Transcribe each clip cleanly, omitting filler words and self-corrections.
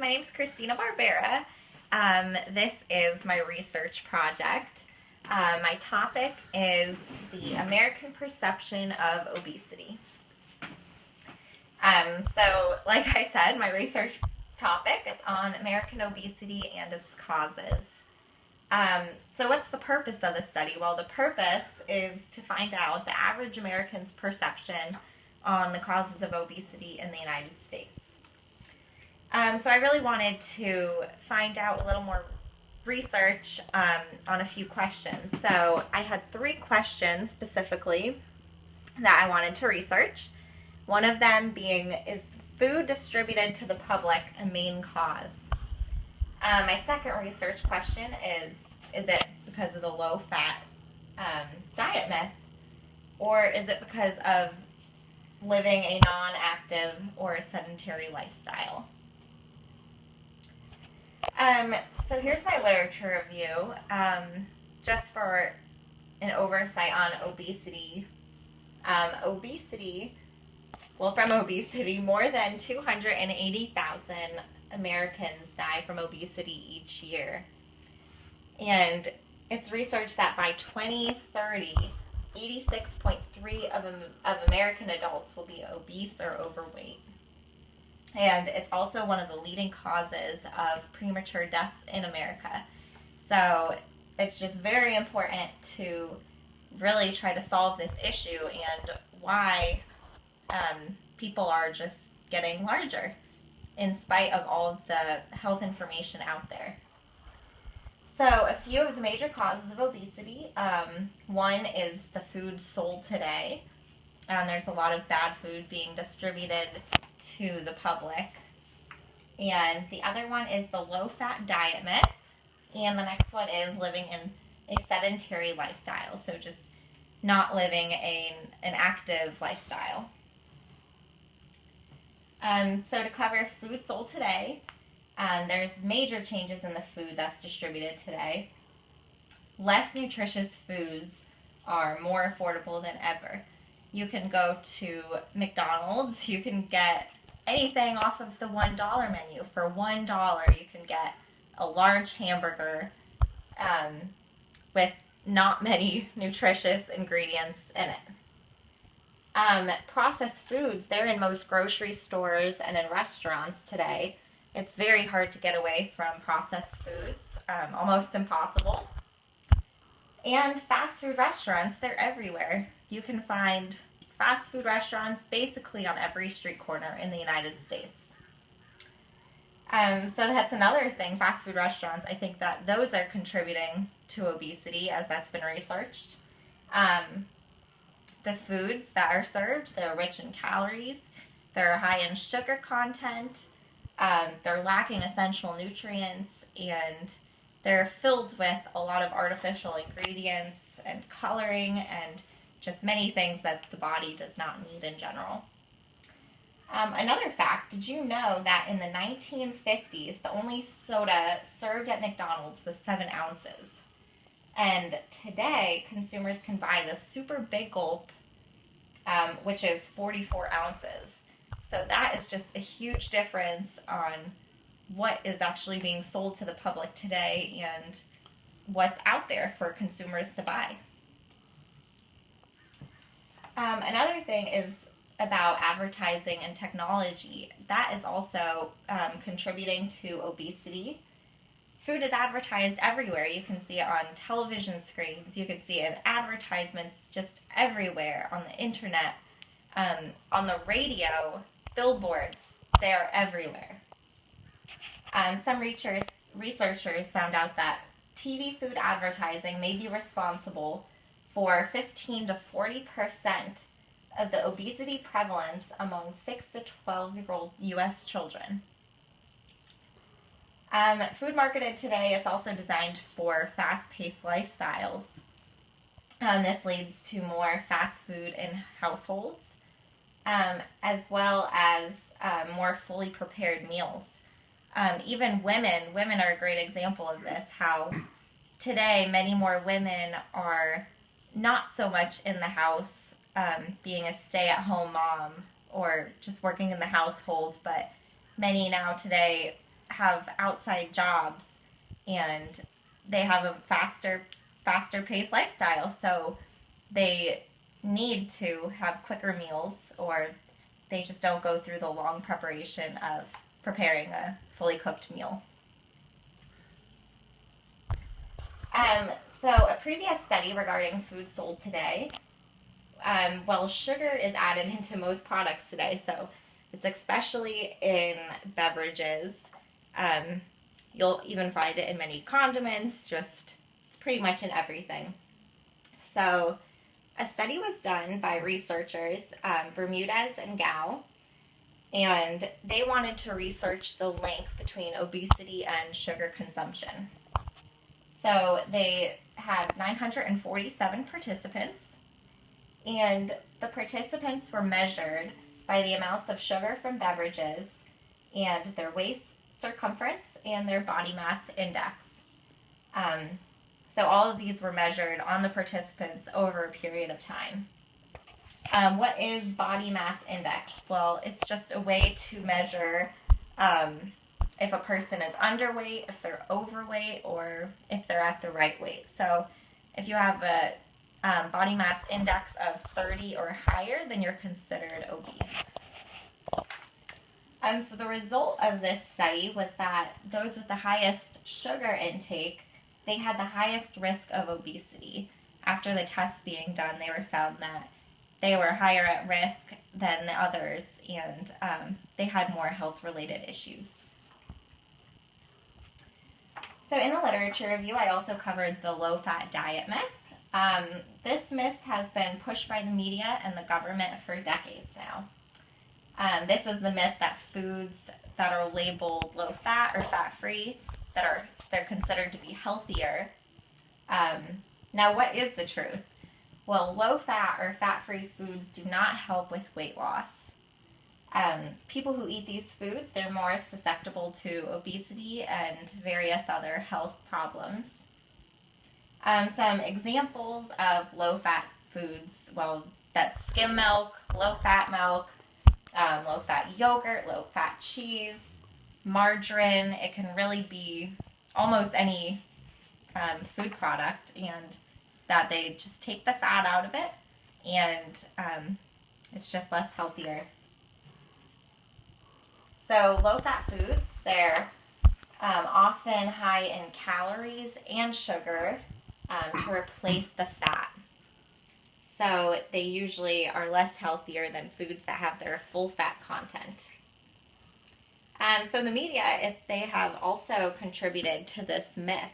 my name is Kristina Barbera. This is my research project. My topic is the American perception of obesity. So like I said, my research topic is on American obesity and its causes. So what's the purpose of the study? Well, the purpose is to find out the average American's perception on the causes of obesity in the United States. So I really wanted to find out a little more research on a few questions. So I had 3 questions specifically that I wanted to research. One of them being, is food distributed to the public a main cause? My second research question is it because of the low-fat diet myth, or is it because of living a non-active or sedentary lifestyle? So here's my literature review, just for an oversight on obesity. From obesity, more than 280,000 Americans die from obesity each year. And it's researched that by 2030, 86.3% of American adults will be obese or overweight. And it's also one of the leading causes of premature deaths in America. So it's just very important to really try to solve this issue and why people are just getting larger in spite of all of the health information out there. So a few of the major causes of obesity. One is the food sold today. There's a lot of bad food being distributed to the public. And the other one is the low-fat diet myth. And the next one is living in a sedentary lifestyle, so just not living an active lifestyle. So to cover food sold today, there's major changes in the food that's distributed today. Less nutritious foods are more affordable than ever. You can go to McDonald's, you can get anything off of the $1 menu. For $1, you can get a large hamburger with not many nutritious ingredients in it. Processed foods, they're in most grocery stores and in restaurants today. It's very hard to get away from processed foods, almost impossible. And fast food restaurants, they're everywhere. You can find fast food restaurants basically on every street corner in the United States. So that's another thing, fast food restaurants. I think that those are contributing to obesity, as that's been researched. The foods that are served, they're rich in calories, they're high in sugar content, they're lacking essential nutrients, and they're filled with a lot of artificial ingredients and coloring and just many things that the body does not need in general. Another fact, did you know that in the 1950s, the only soda served at McDonald's was 7 ounces? And today, consumers can buy the super big gulp, which is 44 ounces. So that is just a huge difference on what is actually being sold to the public today and what's out there for consumers to buy. Another thing is about advertising and technology. That is also contributing to obesity. Food is advertised everywhere. You can see it on television screens. You can see it in advertisements just everywhere, on the internet, on the radio, billboards. They are everywhere. Some researchers found out that TV food advertising may be responsible for 15 to 40% of the obesity prevalence among 6 to 12-year-old U.S. children. Food marketed today is also designed for fast-paced lifestyles. This leads to more fast food in households, as well as more fully prepared meals. Even women are a great example of this, how today many more women are not so much in the house, being a stay-at-home mom or just working in the household, but many now today have outside jobs, and they have a faster paced lifestyle, so they need to have quicker meals, or they just don't go through the long preparation of preparing a fully cooked meal. So a previous study regarding food sold today, well, sugar is added into most products today, so it's especially in beverages. You'll even find it in many condiments, it's pretty much in everything. So a study was done by researchers, Bermudez and Gao, and they wanted to research the link between obesity and sugar consumption. So they had 947 participants, and the participants were measured by the amounts of sugar from beverages and their waist circumference and their body mass index. So all of these were measured on the participants over a period of time. What is body mass index? Well, it's just a way to measure if a person is underweight, if they're overweight, or if they're at the right weight. So if you have a body mass index of 30 or higher, then you're considered obese. So the result of this study was that those with the highest sugar intake, they had the highest risk of obesity. After the tests being done, they were found that they were higher at risk than the others, and they had more health-related issues. So in the literature review, I also covered the low-fat diet myth. This myth has been pushed by the media and the government for decades now. This is the myth that foods that are labeled low-fat or fat-free, they're considered to be healthier. Now, what is the truth? Well, low-fat or fat-free foods do not help with weight loss. People who eat these foods, they're more susceptible to obesity and various other health problems. Some examples of low-fat foods, well, that's skim milk, low-fat milk, low-fat yogurt, low-fat cheese, margarine. It can really be almost any food product, and that they just take the fat out of it, and it's just less healthier. So low-fat foods, they're often high in calories and sugar to replace the fat. So they usually are less healthier than foods that have their full fat content. So the media, they have also contributed to this myth.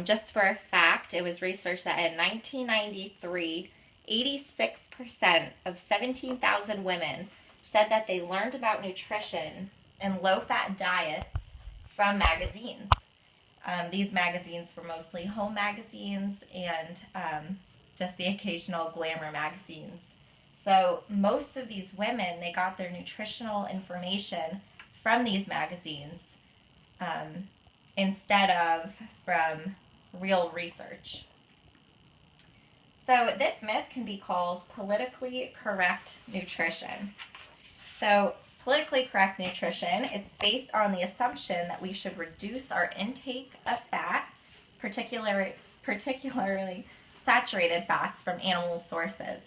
Just for a fact, it was researched that in 1993, 86% of 17,000 women said that they learned about nutrition and low-fat diets from magazines. These magazines were mostly home magazines and just the occasional glamour magazines. So most of these women, they got their nutritional information from these magazines instead of from real research. So this myth can be called politically correct nutrition. So politically correct nutrition, it's based on the assumption that we should reduce our intake of fat, particularly saturated fats from animal sources.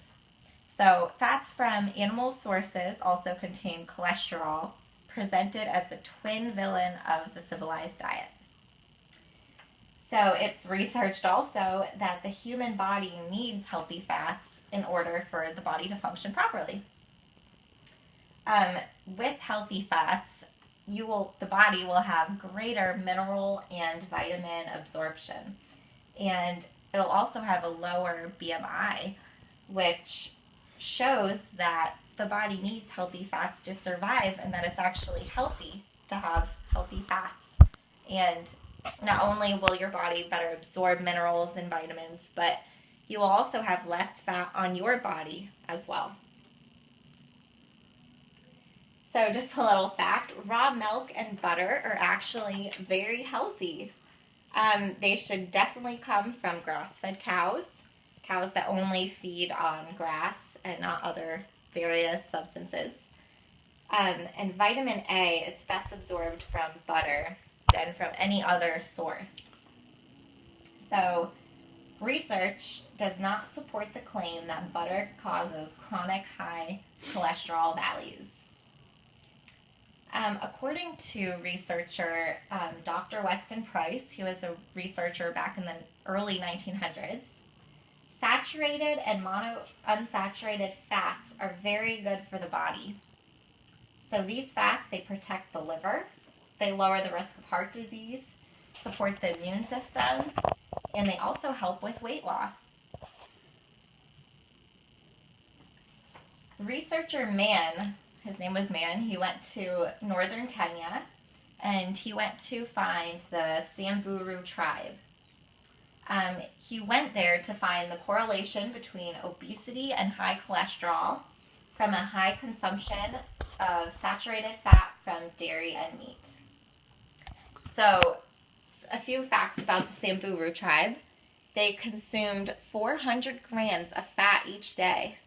So fats from animal sources also contain cholesterol, presented as the twin villain of the civilized diet. So it's researched also that the human body needs healthy fats in order for the body to function properly. With healthy fats, the body will have greater mineral and vitamin absorption. And it'll also have a lower BMI, which shows that the body needs healthy fats to survive, and that it's actually healthy to have healthy fats. And not only will your body better absorb minerals and vitamins, but you will also have less fat on your body as well. So just a little fact, raw milk and butter are actually very healthy. They should definitely come from grass-fed cows that only feed on grass and not other various substances. And vitamin A, it's best absorbed from butter than from any other source. So research does not support the claim that butter causes chronic high cholesterol values. According to researcher Dr. Weston Price, who was a researcher back in the early 1900s, saturated and monounsaturated fats are very good for the body. So these fats, they protect the liver, they lower the risk of heart disease, support the immune system, and they also help with weight loss. Researcher Mann, his name was Mann, he went to northern Kenya and he went to find the Samburu tribe. He went there to find the correlation between obesity and high cholesterol from a high consumption of saturated fat from dairy and meat. So, a few facts about the Samburu tribe. They consumed 400 grams of fat each day.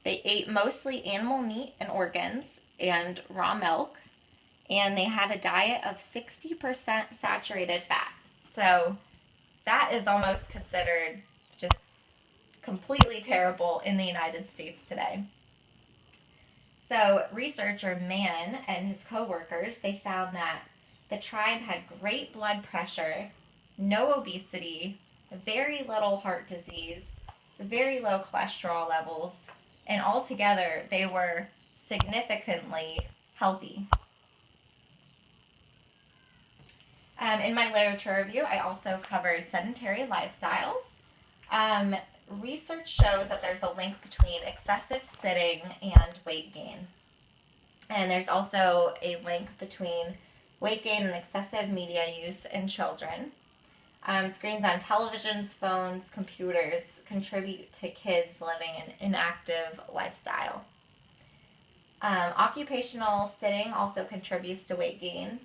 They ate mostly animal meat and organs and raw milk, and they had a diet of 60% saturated fat. So that is almost considered just completely terrible in the United States today. So researcher Mann and his co-workers, they found that the tribe had great blood pressure, no obesity, very little heart disease, very low cholesterol levels, and altogether they were significantly healthy. In my literature review, I also covered sedentary lifestyles. Research shows that there's a link between excessive sitting and weight gain. And there's also a link between weight gain and excessive media use in children. Screens on televisions, phones, computers contribute to kids living an inactive lifestyle. Occupational sitting also contributes to weight gain.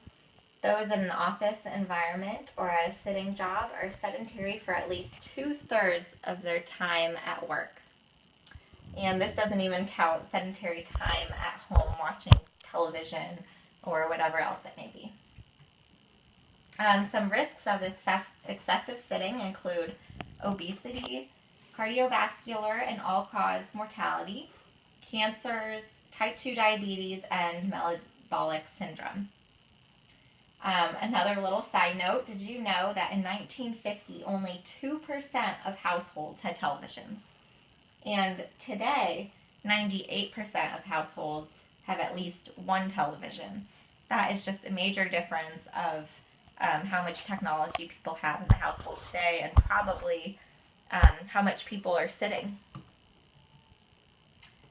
Those in an office environment or at a sitting job are sedentary for at least 2/3 of their time at work. And this doesn't even count sedentary time at home watching television or whatever else it may be. Some risks of excessive sitting include obesity, cardiovascular and all-cause mortality, cancers, type 2 diabetes, and metabolic syndrome. Another little side note, did you know that in 1950 only 2% of households had televisions? And today, 98% of households have at least one television. That is just a major difference of how much technology people have in the household today and probably how much people are sitting.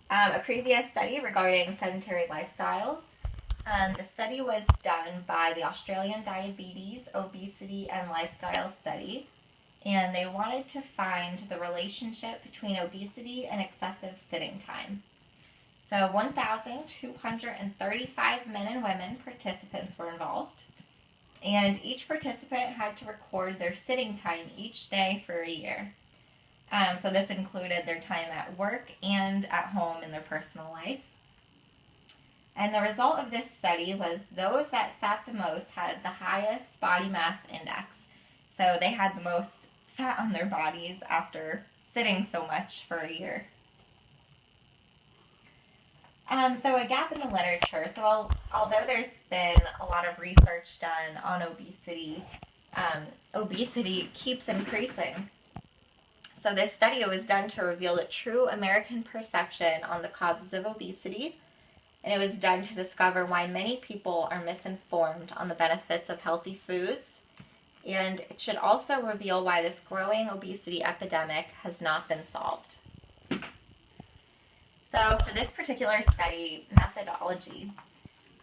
A previous study regarding sedentary lifestyles, the study was done by the Australian Diabetes, Obesity, and Lifestyle Study, and they wanted to find the relationship between obesity and excessive sitting time. So 1,235 men and women participants were involved, and each participant had to record their sitting time each day for a year. So this included their time at work and at home in their personal life. And the result of this study was those that sat the most had the highest body mass index. So they had the most fat on their bodies after sitting so much for a year. So a gap in the literature. So although there's been a lot of research done on obesity, obesity keeps increasing. So this study was done to reveal the true American perception on the causes of obesity, and it was done to discover why many people are misinformed on the benefits of healthy foods, and it should also reveal why this growing obesity epidemic has not been solved. So for this particular study methodology,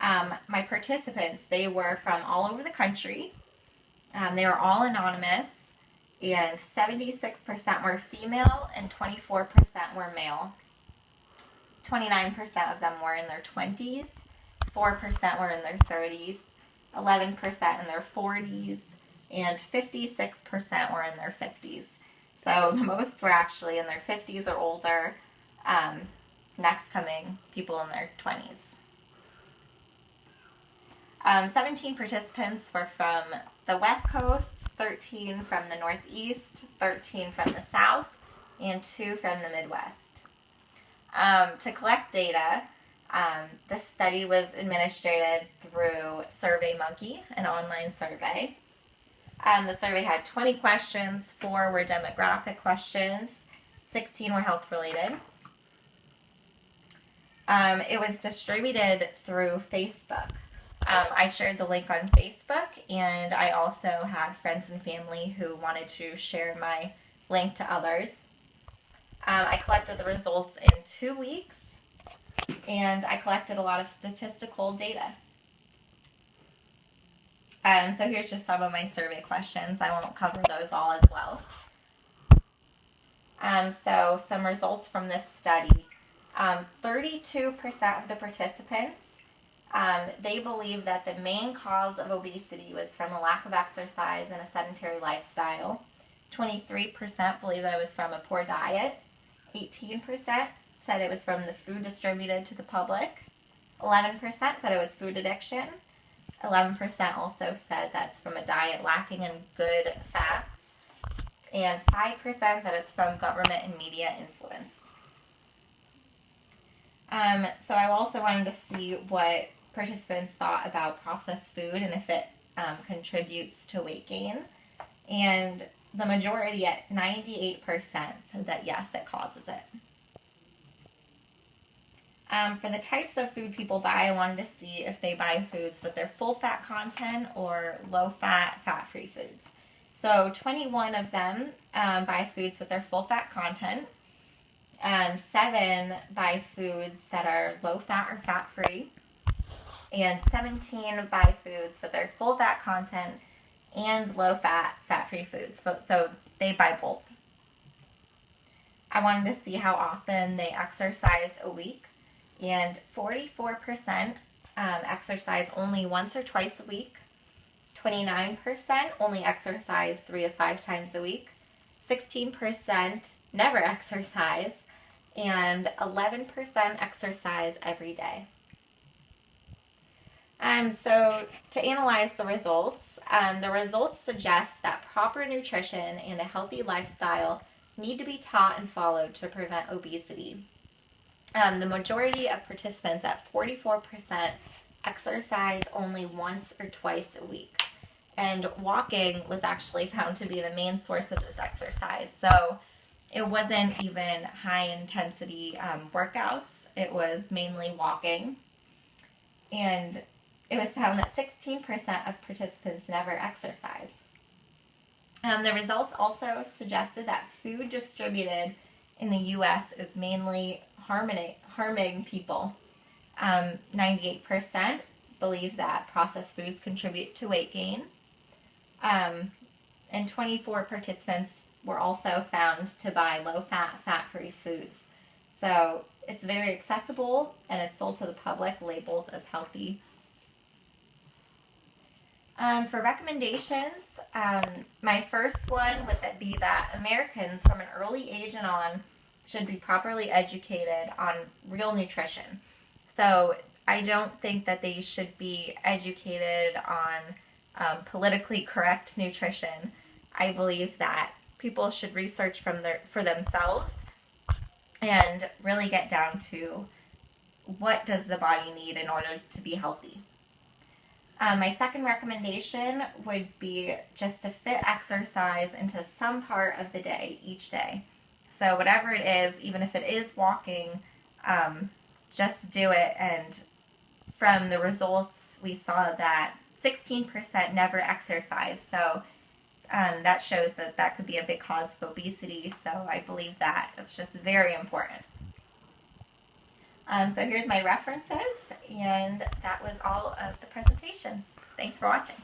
my participants, they were from all over the country. They were all anonymous, and 76% were female and 24% were male. 29% of them were in their 20s, 4% were in their 30s, 11% in their 40s, and 56% were in their 50s. So the most were actually in their 50s or older, next coming people in their 20s. 17 participants were from the West Coast, 13 from the Northeast, 13 from the South, and 2 from the Midwest. To collect data, the study was administered through SurveyMonkey, an online survey. The survey had 20 questions, 4 were demographic questions, 16 were health related. It was distributed through Facebook. I shared the link on Facebook, and I also had friends and family who wanted to share my link to others. I collected the results in 2 weeks, and I collected a lot of statistical data. So here's just some of my survey questions. I won't cover those all as well. So some results from this study. 32% of the participants, they believe that the main cause of obesity was from a lack of exercise and a sedentary lifestyle. 23% believe that it was from a poor diet. 18% said it was from the food distributed to the public. 11% said it was food addiction. 11% also said that's from a diet lacking in good fats. And 5% that it's from government and media influence. So I also wanted to see what participants thought about processed food and if it contributes to weight gain. And the majority at 98% said that yes, it causes it. For the types of food people buy, I wanted to see if they buy foods with their full fat content or low fat, fat-free foods. So 21 of them buy foods with their full fat content. 7 buy foods that are low fat or fat free, and 17 buy foods with their full fat content and low fat, fat free foods. So they buy both. I wanted to see how often they exercise a week, and 44% exercise only once or twice a week. 29% only exercise 3 to 5 times a week. 16% never exercise. And 11% exercise every day. So to analyze the results suggest that proper nutrition and a healthy lifestyle need to be taught and followed to prevent obesity. The majority of participants at 44% exercise only once or twice a week. And walking was actually found to be the main source of this exercise. So it wasn't even high intensity workouts. It was mainly walking. And it was found that 16% of participants never exercise. The results also suggested that food distributed in the U.S. is mainly harming people. 98% believe that processed foods contribute to weight gain. And 24 participants were also found to buy low-fat, fat-free foods. So it's very accessible, and it's sold to the public labeled as healthy. For recommendations, my first one would be that Americans from an early age and on should be properly educated on real nutrition. So I don't think that they should be educated on politically correct nutrition. I believe that people should research for themselves and really get down to what does the body need in order to be healthy. My second recommendation would be just to fit exercise into some part of the day each day. So whatever it is, even if it is walking, just do it. And from the results, we saw that 16% never exercise. So that shows that that could be a big cause of obesity. So I believe that it's just very important. So here's my references, and that was all of the presentation. Thanks for watching.